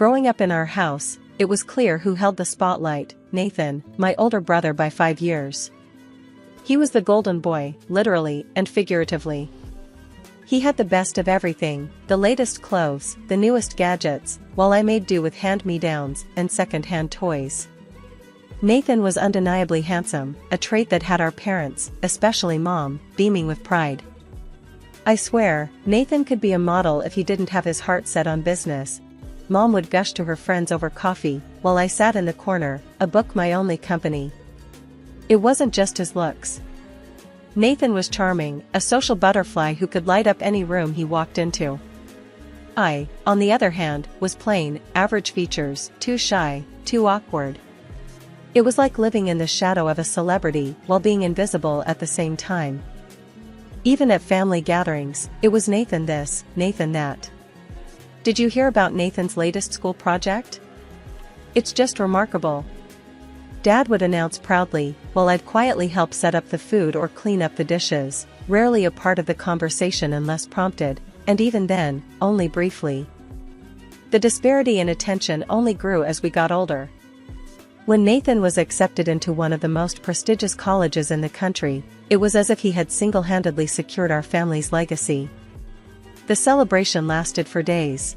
Growing up in our house, it was clear who held the spotlight: Nathan, my older brother by 5 years. He was the golden boy, literally and figuratively. He had the best of everything, the latest clothes, the newest gadgets, while I made do with hand-me-downs and second-hand toys. Nathan was undeniably handsome, a trait that had our parents, especially Mom, beaming with pride. I swear, Nathan could be a model if he didn't have his heart set on business. Mom would gush to her friends over coffee, while I sat in the corner, a book my only company. It wasn't just his looks. Nathan was charming, a social butterfly who could light up any room he walked into. I, on the other hand, was plain, average features, too shy, too awkward. It was like living in the shadow of a celebrity while being invisible at the same time. Even at family gatherings, it was Nathan this, Nathan that. Did you hear about Nathan's latest school project? It's just remarkable. Dad would announce proudly, while I'd quietly help set up the food or clean up the dishes, rarely a part of the conversation unless prompted, and even then, only briefly. The disparity in attention only grew as we got older. When Nathan was accepted into one of the most prestigious colleges in the country, it was as if he had single-handedly secured our family's legacy. The celebration lasted for days.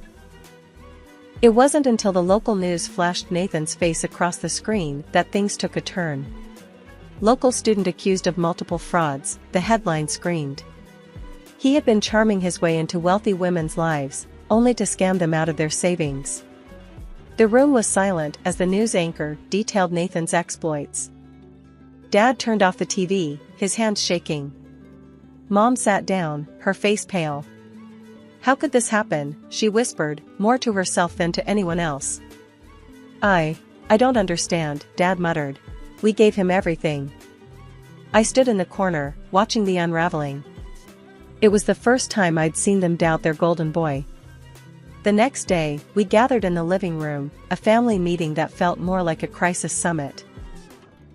It wasn't until the local news flashed Nathan's face across the screen that things took a turn. Local student accused of multiple frauds, the headline screamed. He had been charming his way into wealthy women's lives, only to scam them out of their savings. The room was silent as the news anchor detailed Nathan's exploits. Dad turned off the TV, his hands shaking. Mom sat down, her face pale. "How could this happen?" she whispered, more to herself than to anyone else. I don't understand," Dad muttered. "We gave him everything." I stood in the corner, watching the unraveling. It was the first time I'd seen them doubt their golden boy. The next day, we gathered in the living room, a family meeting that felt more like a crisis summit.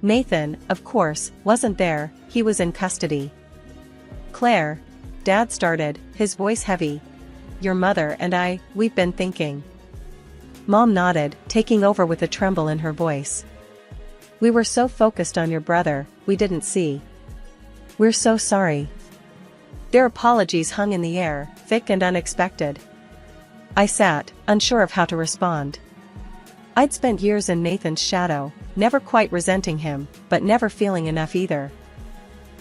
Nathan, of course, wasn't there, he was in custody. "Claire," Dad started, his voice heavy. "Your mother and we've been thinking." Mom nodded, taking over with a tremble in her voice. "We were so focused on your brother, we didn't see. We're so sorry." Their apologies hung in the air, thick and unexpected. I sat, unsure of how to respond. I'd spent years in Nathan's shadow, never quite resenting him, but never feeling enough either.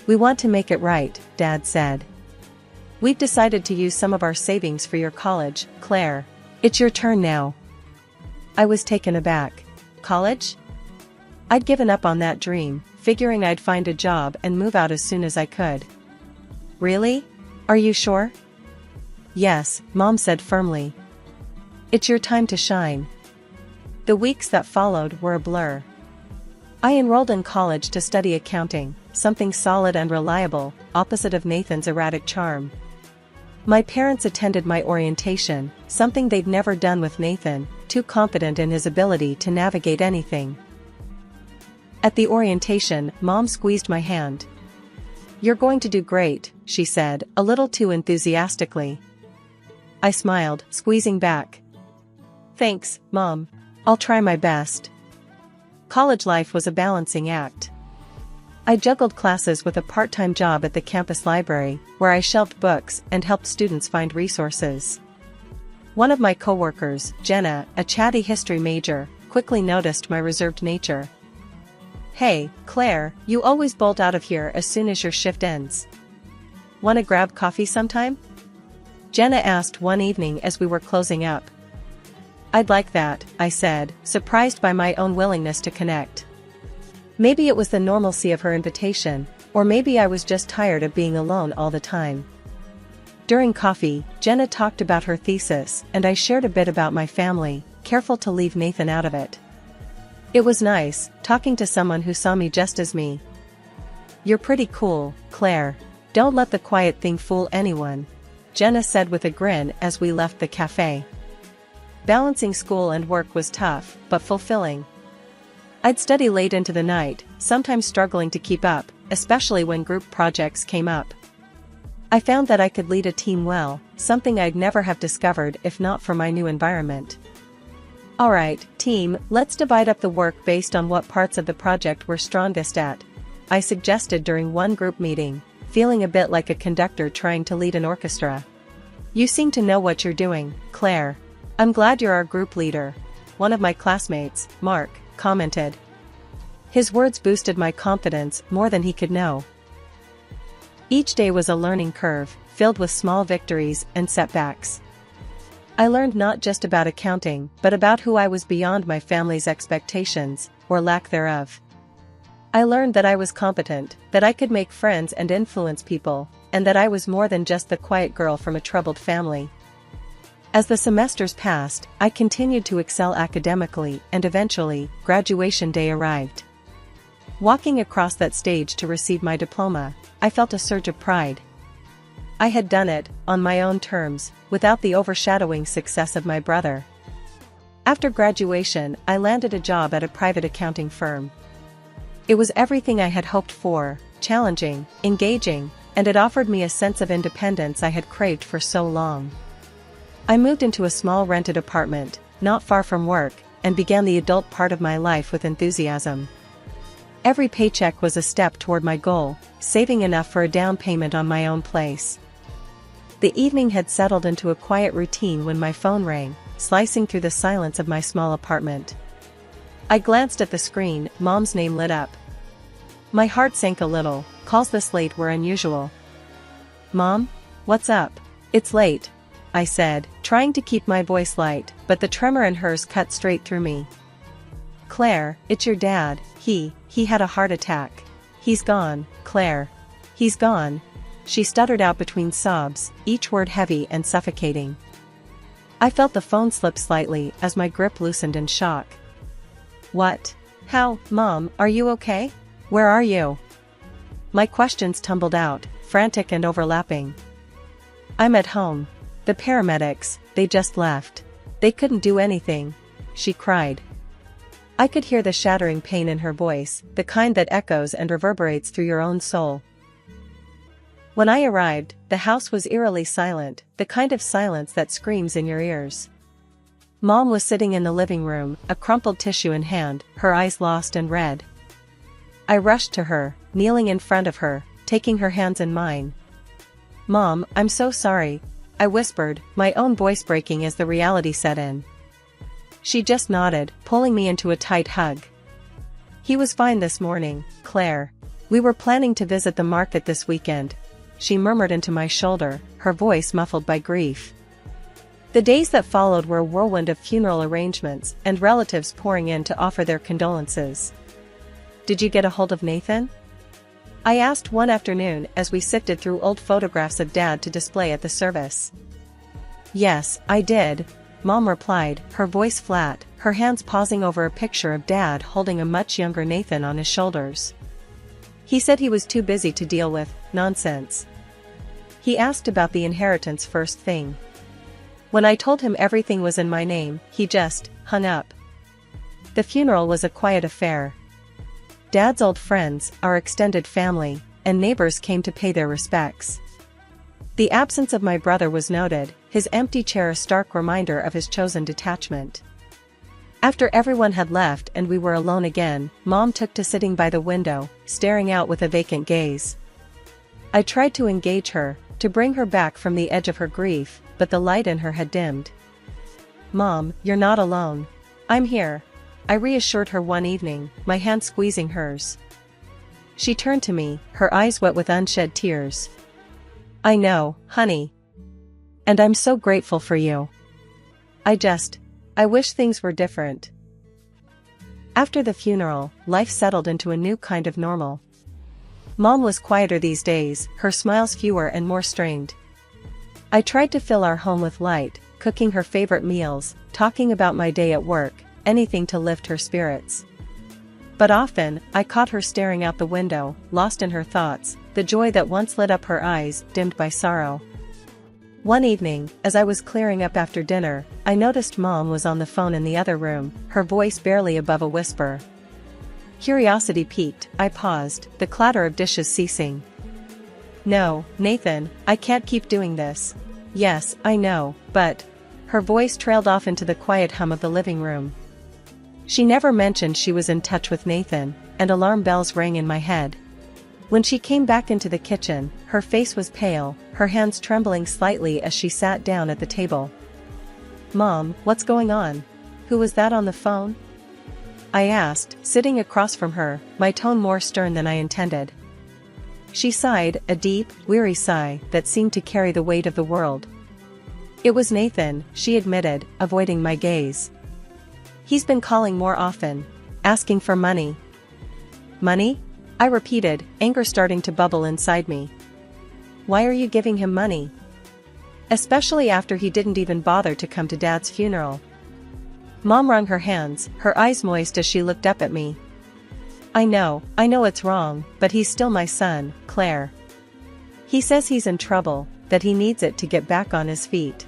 "We want to make it right," Dad said. "We've decided to use some of our savings for your college, Claire. It's your turn now." I was taken aback. College? I'd given up on that dream, figuring I'd find a job and move out as soon as I could. "Really? Are you sure?" "Yes," Mom said firmly. "It's your time to shine." The weeks that followed were a blur. I enrolled in college to study accounting, something solid and reliable, opposite of Nathan's erratic charm. My parents attended my orientation, something they'd never done with Nathan, too confident in his ability to navigate anything. At the orientation, Mom squeezed my hand. "You're going to do great," she said, a little too enthusiastically. I smiled, squeezing back. "Thanks, Mom. I'll try my best." College life was a balancing act. I juggled classes with a part-time job at the campus library, where I shelved books and helped students find resources. One of my coworkers, Jenna, a chatty history major, quickly noticed my reserved nature. "Hey, Claire, you always bolt out of here as soon as your shift ends. "Want to grab coffee sometime?" Jenna asked one evening as we were closing up. "I'd like that," I said, surprised by my own willingness to connect. Maybe it was the normalcy of her invitation, or maybe I was just tired of being alone all the time. During coffee, Jenna talked about her thesis, and I shared a bit about my family, careful to leave Nathan out of it. It was nice, talking to someone who saw me just as me. "You're pretty cool, Claire. Don't let the quiet thing fool anyone," Jenna said with a grin as we left the cafe. Balancing school and work was tough, but fulfilling. I'd study late into the night, sometimes struggling to keep up, especially when group projects came up. I found that I could lead a team well, something I'd never have discovered if not for my new environment. Alright, team, let's divide up the work based on what parts of the project we're strongest at, I suggested during one group meeting, feeling a bit like a conductor trying to lead an orchestra. You seem to know what you're doing, Claire. I'm glad you're our group leader, one of my classmates, Mark, commented. His words boosted my confidence more than he could know. Each day was a learning curve, filled with small victories and setbacks. I learned not just about accounting, but about who I was beyond my family's expectations, or lack thereof. I learned that I was competent, that I could make friends and influence people, and that I was more than just the quiet girl from a troubled family. As the semesters passed, I continued to excel academically, and eventually, graduation day arrived. Walking across that stage to receive my diploma, I felt a surge of pride. I had done it, on my own terms, without the overshadowing success of my brother. After graduation, I landed a job at a private accounting firm. It was everything I had hoped for, challenging, engaging, and it offered me a sense of independence I had craved for so long. I moved into a small rented apartment, not far from work, and began the adult part of my life with enthusiasm. Every paycheck was a step toward my goal, saving enough for a down payment on my own place. The evening had settled into a quiet routine when my phone rang, slicing through the silence of my small apartment. I glanced at the screen, Mom's name lit up. My heart sank a little, calls this late were unusual. Mom? What's up? It's late, I said, trying to keep my voice light, but the tremor in hers cut straight through me. Claire, it's your dad, he had a heart attack. He's gone, Claire. He's gone. She stuttered out between sobs, each word heavy and suffocating. I felt the phone slip slightly as my grip loosened in shock. What? How? Mom, are you okay? Where are you? My questions tumbled out, frantic and overlapping. I'm at home. The paramedics, they just left. They couldn't do anything, she cried. I could hear the shattering pain in her voice, the kind that echoes and reverberates through your own soul. When I arrived, the house was eerily silent, the kind of silence that screams in your ears. Mom was sitting in the living room, a crumpled tissue in hand, her eyes lost and red. I rushed to her, kneeling in front of her, taking her hands in mine. Mom, I'm so sorry, I whispered, my own voice breaking as the reality set in. She just nodded, pulling me into a tight hug. He was fine this morning, Claire. We were planning to visit the market this weekend, she murmured into my shoulder, her voice muffled by grief. The days that followed were a whirlwind of funeral arrangements and relatives pouring in to offer their condolences. Did you get a hold of Nathan? I asked one afternoon as we sifted through old photographs of Dad to display at the service. Yes, I did, Mom replied, her voice flat, her hands pausing over a picture of Dad holding a much younger Nathan on his shoulders. He said he was too busy to deal with nonsense. He asked about the inheritance first thing. When I told him everything was in my name, he just hung up. The funeral was a quiet affair. Dad's old friends, our extended family, and neighbors came to pay their respects. The absence of my brother was noted, his empty chair a stark reminder of his chosen detachment. After everyone had left and we were alone again, Mom took to sitting by the window, staring out with a vacant gaze. I tried to engage her, to bring her back from the edge of her grief, but the light in her had dimmed. Mom, you're not alone. I'm here, I reassured her one evening, my hand squeezing hers. She turned to me, her eyes wet with unshed tears. I know, honey. And I'm so grateful for you. I wish things were different. After the funeral, life settled into a new kind of normal. Mom was quieter these days, her smiles fewer and more strained. I tried to fill our home with light, cooking her favorite meals, talking about my day at work, anything to lift her spirits. But often, I caught her staring out the window, lost in her thoughts, the joy that once lit up her eyes, dimmed by sorrow. One evening, as I was clearing up after dinner, I noticed Mom was on the phone in the other room, her voice barely above a whisper. Curiosity piqued, I paused, the clatter of dishes ceasing. No, Nathan, I can't keep doing this. Yes, I know, but... Her voice trailed off into the quiet hum of the living room. She never mentioned she was in touch with Nathan, and alarm bells rang in my head. When she came back into the kitchen, her face was pale, her hands trembling slightly as she sat down at the table. "Mom, what's going on? Who was that on the phone?" I asked, sitting across from her, my tone more stern than I intended. She sighed, a deep, weary sigh that seemed to carry the weight of the world. "It was Nathan," she admitted, avoiding my gaze. "He's been calling more often, asking for money." "Money?" I repeated, anger starting to bubble inside me. "Why are you giving him money? Especially after he didn't even bother to come to Dad's funeral." Mom wrung her hands, her eyes moist as she looked up at me. I know it's wrong, but he's still my son, Claire. He says he's in trouble, that he needs it to get back on his feet."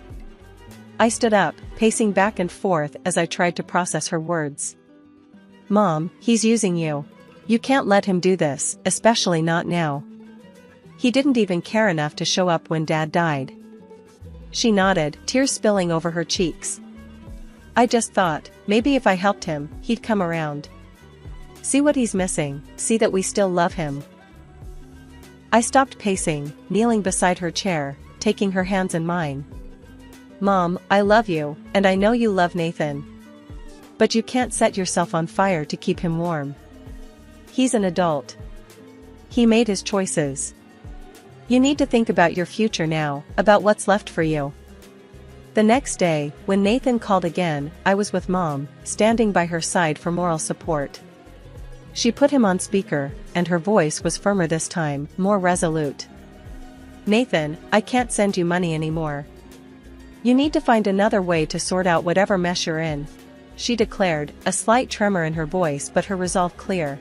I stood up, pacing back and forth as I tried to process her words. "Mom, he's using you. You can't let him do this, especially not now. He didn't even care enough to show up when Dad died." She nodded, tears spilling over her cheeks. "I just thought, maybe if I helped him, he'd come around. See what he's missing, see that we still love him." I stopped pacing, kneeling beside her chair, taking her hands in mine. "Mom, I love you, and I know you love Nathan. But you can't set yourself on fire to keep him warm. He's an adult. He made his choices. You need to think about your future now, about what's left for you." The next day, when Nathan called again, I was with Mom, standing by her side for moral support. She put him on speaker, and her voice was firmer this time, more resolute. "Nathan, I can't send you money anymore. You need to find another way to sort out whatever mess you're in," she declared, a slight tremor in her voice but her resolve clear.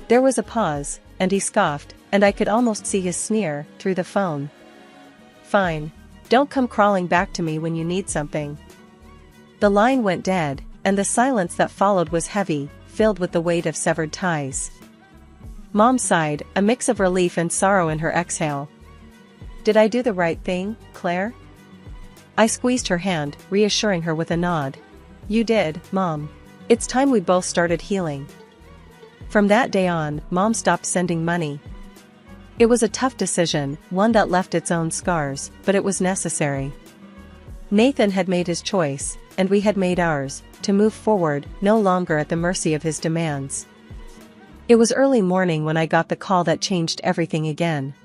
There was a pause, and he scoffed, and I could almost see his sneer through the phone. "Fine. Don't come crawling back to me when you need something." The line went dead, and the silence that followed was heavy, filled with the weight of severed ties. Mom sighed, a mix of relief and sorrow in her exhale. "Did I do the right thing, Claire?" I squeezed her hand, reassuring her with a nod. "You did, Mom. It's time we both started healing." From that day on, Mom stopped sending money. It was a tough decision, one that left its own scars, but it was necessary. Nathan had made his choice, and we had made ours, to move forward, no longer at the mercy of his demands. It was early morning when I got the call that changed everything again.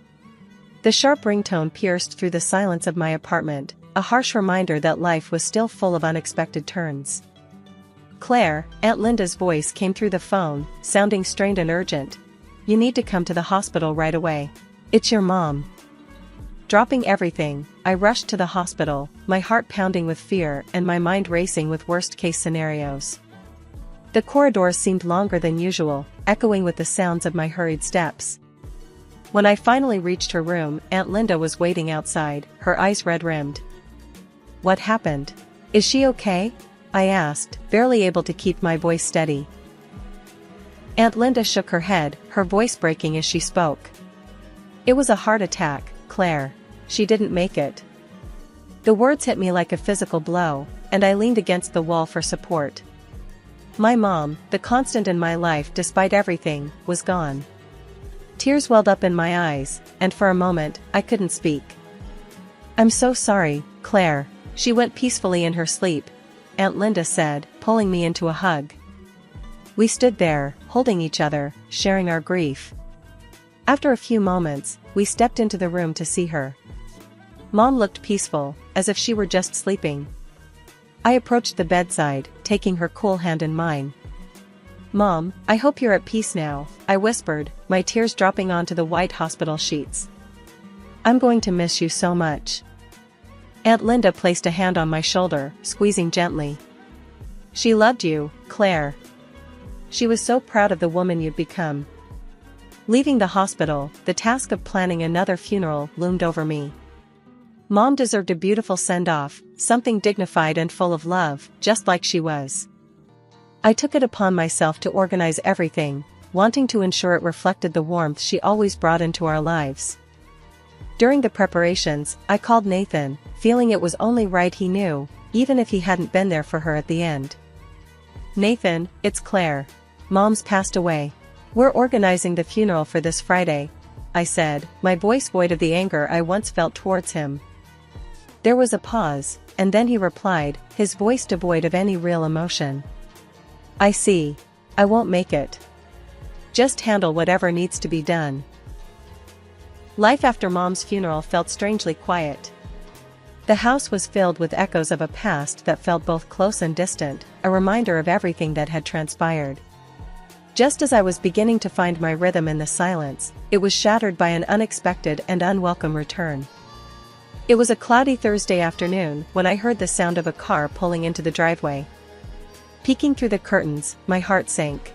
The sharp ringtone pierced through the silence of my apartment, a harsh reminder that life was still full of unexpected turns. "Claire," Aunt Linda's voice came through the phone, sounding strained and urgent. "You need to come to the hospital right away. It's your mom." Dropping everything, I rushed to the hospital, my heart pounding with fear and my mind racing with worst-case scenarios. The corridors seemed longer than usual, echoing with the sounds of my hurried steps. When I finally reached her room, Aunt Linda was waiting outside, her eyes red-rimmed. "What happened? Is she okay?" I asked, barely able to keep my voice steady. Aunt Linda shook her head, her voice breaking as she spoke. "It was a heart attack, Claire. She didn't make it." The words hit me like a physical blow, and I leaned against the wall for support. My mom, the constant in my life despite everything, was gone. Tears welled up in my eyes, and for a moment, I couldn't speak. "I'm so sorry, Claire." She went peacefully in her sleep, Aunt Linda said, pulling me into a hug. We stood there, holding each other, sharing our grief. After a few moments, we stepped into the room to see her. Mom looked peaceful, as if she were just sleeping. I approached the bedside, taking her cool hand in mine. "Mom, I hope you're at peace now," I whispered, my tears dropping onto the white hospital sheets. "I'm going to miss you so much." Aunt Linda placed a hand on my shoulder, squeezing gently. "She loved you, Claire. She was so proud of the woman you'd become." Leaving the hospital, the task of planning another funeral loomed over me. Mom deserved a beautiful send-off, something dignified and full of love, just like she was. I took it upon myself to organize everything, wanting to ensure it reflected the warmth she always brought into our lives. During the preparations, I called Nathan, feeling it was only right he knew, even if he hadn't been there for her at the end. "Nathan, it's Claire. Mom's passed away. We're organizing the funeral for this Friday," I said, my voice void of the anger I once felt towards him. There was a pause, and then he replied, his voice devoid of any real emotion. "I see. I won't make it. Just handle whatever needs to be done." Life after Mom's funeral felt strangely quiet. The house was filled with echoes of a past that felt both close and distant, a reminder of everything that had transpired. Just as I was beginning to find my rhythm in the silence, it was shattered by an unexpected and unwelcome return. It was a cloudy Thursday afternoon when I heard the sound of a car pulling into the driveway. Peeking through the curtains, my heart sank.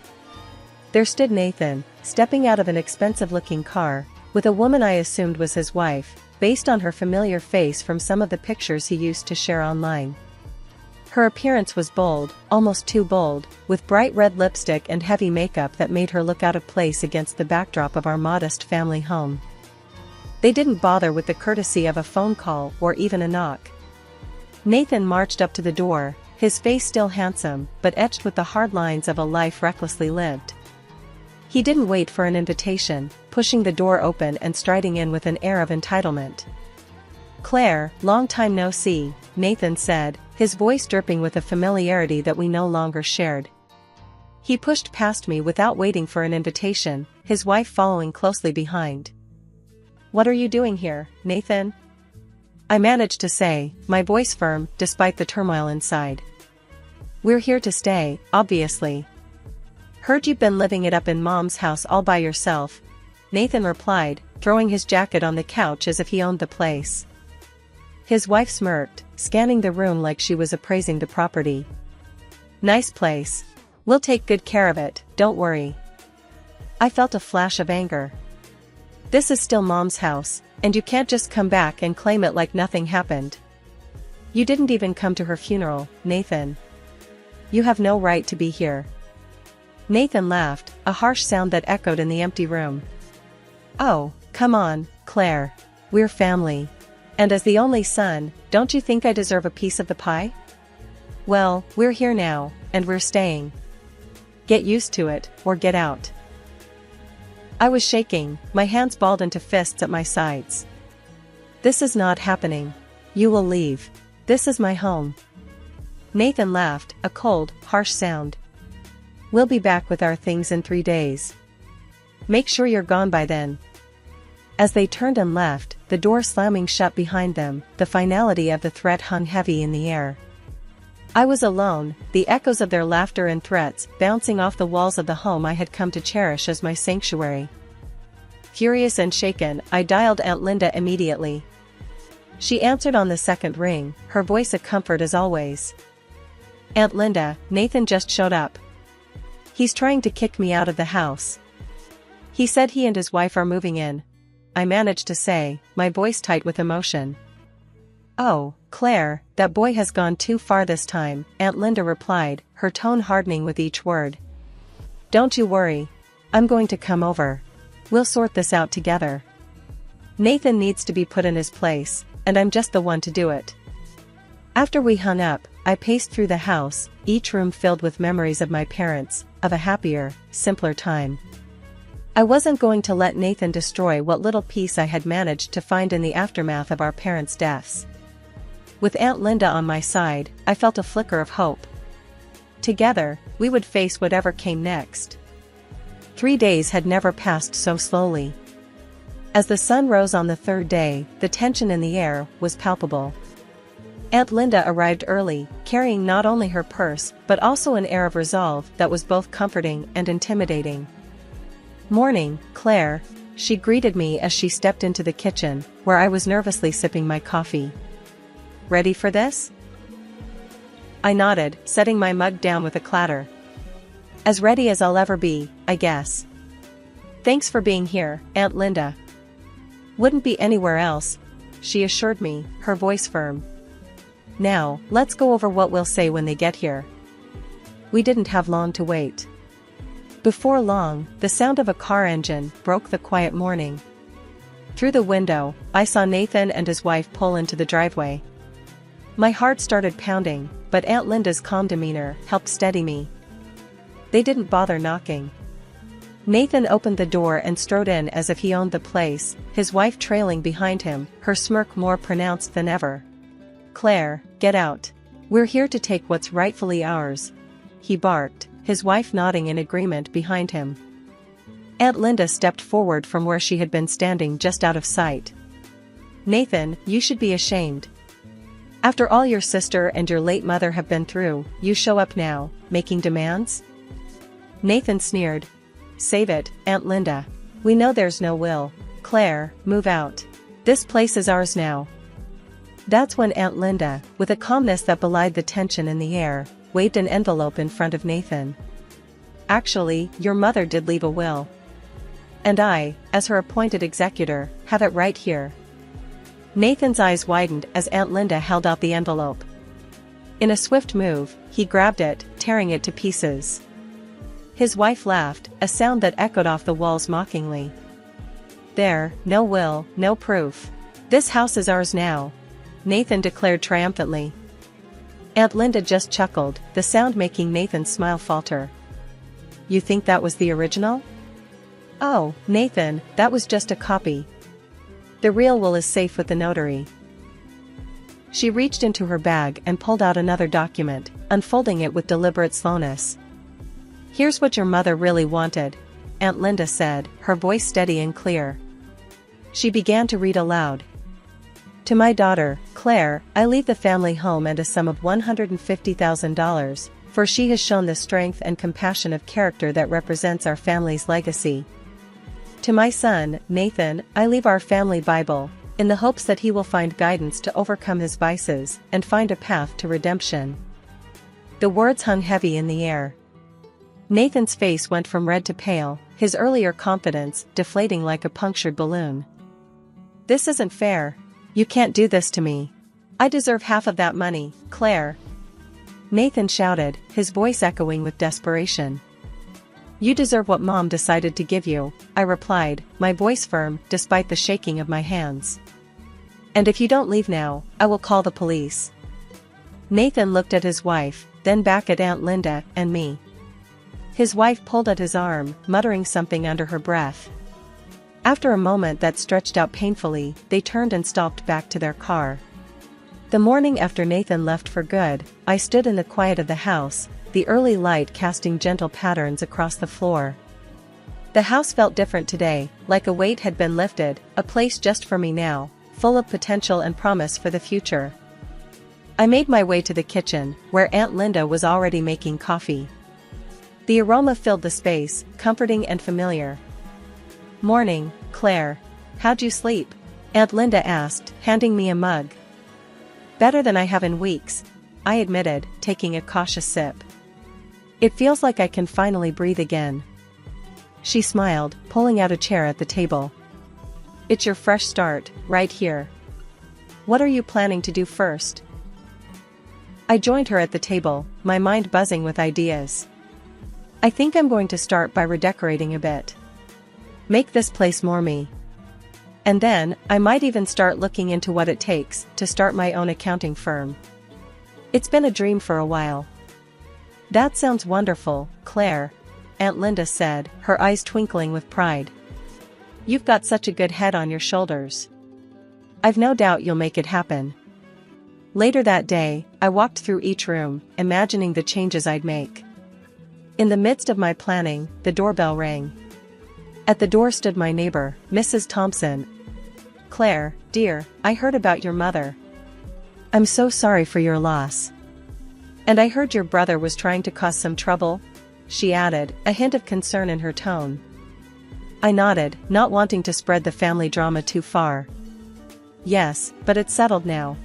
There stood Nathan, stepping out of an expensive-looking car, with a woman I assumed was his wife, based on her familiar face from some of the pictures he used to share online. Her appearance was bold, almost too bold, with bright red lipstick and heavy makeup that made her look out of place against the backdrop of our modest family home. They didn't bother with the courtesy of a phone call or even a knock. Nathan marched up to the door, his face still handsome, but etched with the hard lines of a life recklessly lived. He didn't wait for an invitation, pushing the door open and striding in with an air of entitlement. "Claire, long time no see," Nathan said, his voice dripping with a familiarity that we no longer shared. He pushed past me without waiting for an invitation, his wife following closely behind. "What are you doing here, Nathan?" I managed to say, my voice firm despite the turmoil inside. "We're here to stay, obviously." "Heard you've been living it up in Mom's house all by yourself," Nathan replied, throwing his jacket on the couch as if he owned the place. His wife smirked, scanning the room like she was appraising the property. "Nice place. We'll take good care of it, don't worry." I felt a flash of anger. "This is still Mom's house, and you can't just come back and claim it like nothing happened. You didn't even come to her funeral, Nathan. You have no right to be here." Nathan laughed, a harsh sound that echoed in the empty room. "Oh, come on, Claire. We're family. And as the only son, don't you think I deserve a piece of the pie? Well, we're here now, and we're staying. Get used to it, or get out." I was shaking, my hands balled into fists at my sides. "This is not happening. You will leave. This is my home." Nathan laughed, a cold, harsh sound. "We'll be back with our things in 3 days. Make sure you're gone by then." As they turned and left, the door slamming shut behind them, the finality of the threat hung heavy in the air. I was alone, the echoes of their laughter and threats bouncing off the walls of the home I had come to cherish as my sanctuary. Furious and shaken, I dialed Aunt Linda immediately. She answered on the second ring, her voice a comfort as always. "Aunt Linda, Nathan just showed up. He's trying to kick me out of the house. He said he and his wife are moving in," I managed to say, my voice tight with emotion. "Oh, Claire, that boy has gone too far this time," Aunt Linda replied, her tone hardening with each word. "Don't you worry. I'm going to come over. We'll sort this out together. Nathan needs to be put in his place, and I'm just the one to do it." After we hung up, I paced through the house, each room filled with memories of my parents, of a happier, simpler time. I wasn't going to let Nathan destroy what little peace I had managed to find in the aftermath of our parents' deaths. With Aunt Linda on my side, I felt a flicker of hope. Together, we would face whatever came next. 3 days had never passed so slowly. As the sun rose on the third day, the tension in the air was palpable. Aunt Linda arrived early, carrying not only her purse but also an air of resolve that was both comforting and intimidating. "Morning, Claire," she greeted me as she stepped into the kitchen, where I was nervously sipping my coffee. "Ready for this?" I nodded, setting my mug down with a clatter. "As ready as I'll ever be, I guess." "Thanks for being here, Aunt Linda." "Wouldn't be anywhere else," she assured me, her voice firm. "Now, let's go over what we'll say when they get here." We didn't have long to wait. Before long, the sound of a car engine broke the quiet morning. Through the window, I saw Nathan and his wife pull into the driveway. My heart started pounding, but Aunt Linda's calm demeanor helped steady me. They didn't bother knocking. Nathan opened the door and strode in as if he owned the place, his wife trailing behind him, her smirk more pronounced than ever. "Claire, get out. We're here to take what's rightfully ours," he barked, his wife nodding in agreement behind him. Aunt Linda stepped forward from where she had been standing just out of sight. "Nathan, you should be ashamed. After all your sister and your late mother have been through, you show up now, making demands?" Nathan sneered. "Save it, Aunt Linda. We know there's no will. Claire, move out. This place is ours now." That's when Aunt Linda, with a calmness that belied the tension in the air, waved an envelope in front of Nathan. "Actually, your mother did leave a will. And I, as her appointed executor, have it right here." Nathan's eyes widened as Aunt Linda held out the envelope. In a swift move, he grabbed it, tearing it to pieces. His wife laughed, a sound that echoed off the walls mockingly. "There, no will, no proof. This house is ours now," Nathan declared triumphantly. Aunt Linda just chuckled, the sound making Nathan's smile falter. "You think that was the original?" "Oh, Nathan, that was just a copy. The real will is safe with the notary." She reached into her bag and pulled out another document, unfolding it with deliberate slowness. "Here's what your mother really wanted," Aunt Linda said, her voice steady and clear. She began to read aloud. "To my daughter, Claire, I leave the family home and a sum of $150,000, for she has shown the strength and compassion of character that represents our family's legacy. To my son, Nathan, I leave our family Bible, in the hopes that he will find guidance to overcome his vices and find a path to redemption." The words hung heavy in the air. Nathan's face went from red to pale, his earlier confidence deflating like a punctured balloon. "This isn't fair. You can't do this to me. I deserve half of that money, Claire," Nathan shouted, his voice echoing with desperation. "You deserve what Mom decided to give you," I replied, my voice firm despite the shaking of my hands. "And if you don't leave now, I will call the police." Nathan looked at his wife, then back at Aunt Linda and me. His wife pulled at his arm, muttering something under her breath. After a moment that stretched out painfully, they turned and stalked back to their car. The morning after Nathan left for good, I stood in the quiet of the house, the early light casting gentle patterns across the floor. The house felt different today, like a weight had been lifted, a place just for me now, full of potential and promise for the future. I made my way to the kitchen, where Aunt Linda was already making coffee. The aroma filled the space, comforting and familiar. "Morning, Claire. How'd you sleep?" Aunt Linda asked, handing me a mug. "Better than I have in weeks," I admitted, taking a cautious sip. "It feels like I can finally breathe again." She smiled, pulling out a chair at the table. "It's your fresh start, right here. What are you planning to do first?" I joined her at the table, my mind buzzing with ideas. "I think I'm going to start by redecorating a bit. Make this place more me. And then, I might even start looking into what it takes to start my own accounting firm. It's been a dream for a while." "That sounds wonderful, Claire," Aunt Linda said, her eyes twinkling with pride. "You've got such a good head on your shoulders. I've no doubt you'll make it happen." Later that day, I walked through each room, imagining the changes I'd make. In the midst of my planning, the doorbell rang. At the door stood my neighbor, Mrs. Thompson. "Claire, dear, I heard about your mother. I'm so sorry for your loss. And I heard your brother was trying to cause some trouble," she added, a hint of concern in her tone. I nodded, not wanting to spread the family drama too far. "Yes, but it's settled now.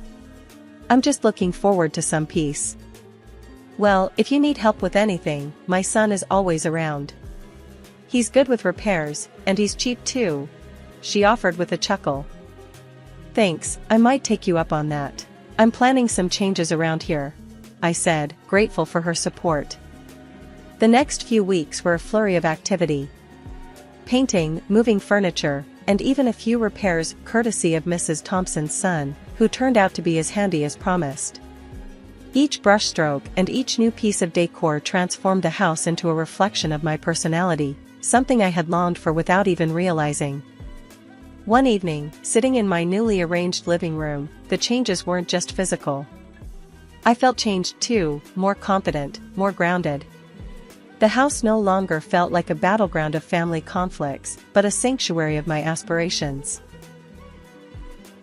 I'm just looking forward to some peace. Well, if you need help with anything, my son is always around. He's good with repairs, and he's cheap too," she offered with a chuckle. "Thanks, I might take you up on that. I'm planning some changes around here," I said, grateful for her support. The next few weeks were a flurry of activity. Painting, moving furniture, and even a few repairs courtesy of Mrs. Thompson's son, who turned out to be as handy as promised. Each brushstroke and each new piece of decor transformed the house into a reflection of my personality, something I had longed for without even realizing. One evening, sitting in my newly arranged living room, the changes weren't just physical. I felt changed too, more confident, more grounded. The house no longer felt like a battleground of family conflicts, but a sanctuary of my aspirations.